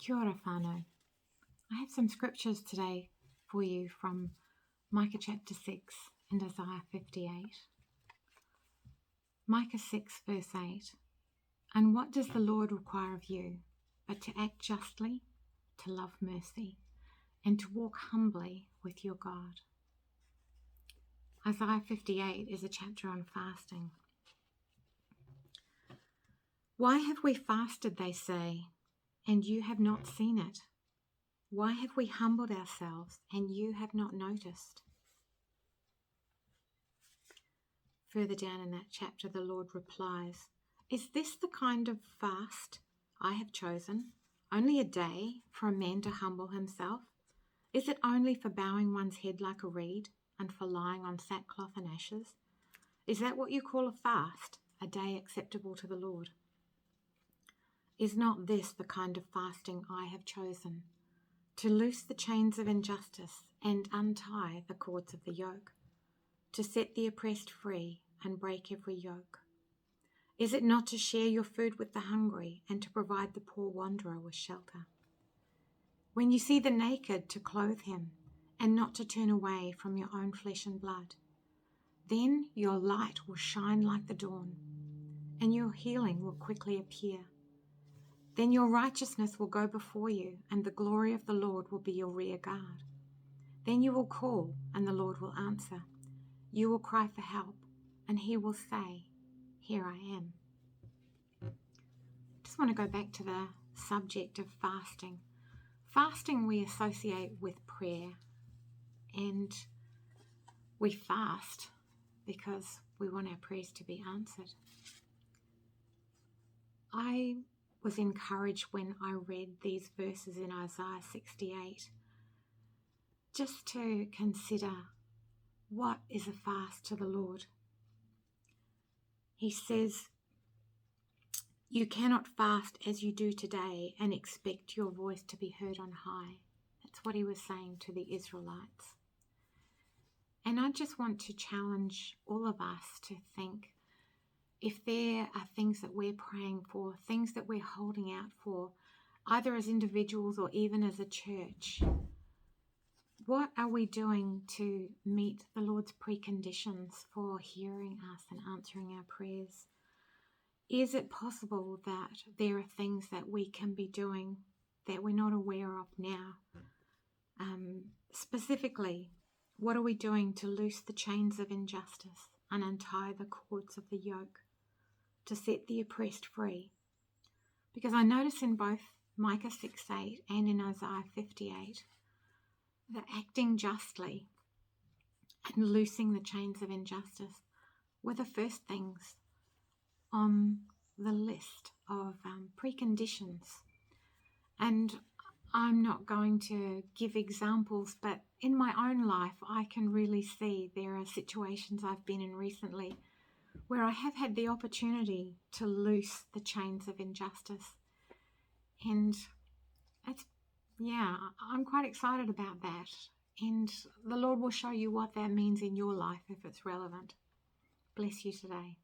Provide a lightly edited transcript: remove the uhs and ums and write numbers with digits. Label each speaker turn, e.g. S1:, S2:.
S1: Kia ora whānau. I have some scriptures today for you from Micah chapter 6 and Isaiah 58. Micah 6 verse 8. And what does the Lord require of you but to act justly, to love mercy, and to walk humbly with your God? Isaiah 58 is a chapter on fasting. Why have we fasted, they say, and you have not seen it? Why have we humbled ourselves and you have not noticed? Further down in that chapter, the Lord replies, Is this the kind of fast I have chosen? Only a day for a man to humble himself? Is it only for bowing one's head like a reed and for lying on sackcloth and ashes? Is that what you call a fast, a day acceptable to the Lord? Is not this the kind of fasting I have chosen? To loose the chains of injustice and untie the cords of the yoke, to set the oppressed free and break every yoke? Is it not to share your food with the hungry and to provide the poor wanderer with shelter? When you see the naked, to clothe him and not to turn away from your own flesh and blood, then your light will shine like the dawn and your healing will quickly appear. Then your righteousness will go before you, and the glory of the Lord will be your rear guard. Then you will call, and the Lord will answer. You will cry for help, and he will say, Here I am. Just want to go back to the subject of fasting. Fasting we associate with prayer, and we fast because we want our prayers to be answered. I was encouraged when I read these verses in Isaiah 68 just to consider what is a fast to the Lord. He says, you cannot fast as you do today and expect your voice to be heard on high. That's what he was saying to the Israelites. And I just want to challenge all of us to think, if there are things that we're praying for, things that we're holding out for, either as individuals or even as a church, what are we doing to meet the Lord's preconditions for hearing us and answering our prayers? Is it possible that there are things that we can be doing that we're not aware of now? Specifically, what are we doing to loose the chains of injustice and untie the cords of the yoke, to set the oppressed free? Because I notice in both Micah 6:8 and in Isaiah 58 that acting justly and loosing the chains of injustice were the first things on the list of preconditions. And I'm not going to give examples, but in my own life I can really see there are situations I've been in recently where I have had the opportunity to loose the chains of injustice. And I'm quite excited about that. And the Lord will show you what that means in your life if it's relevant. Bless you today.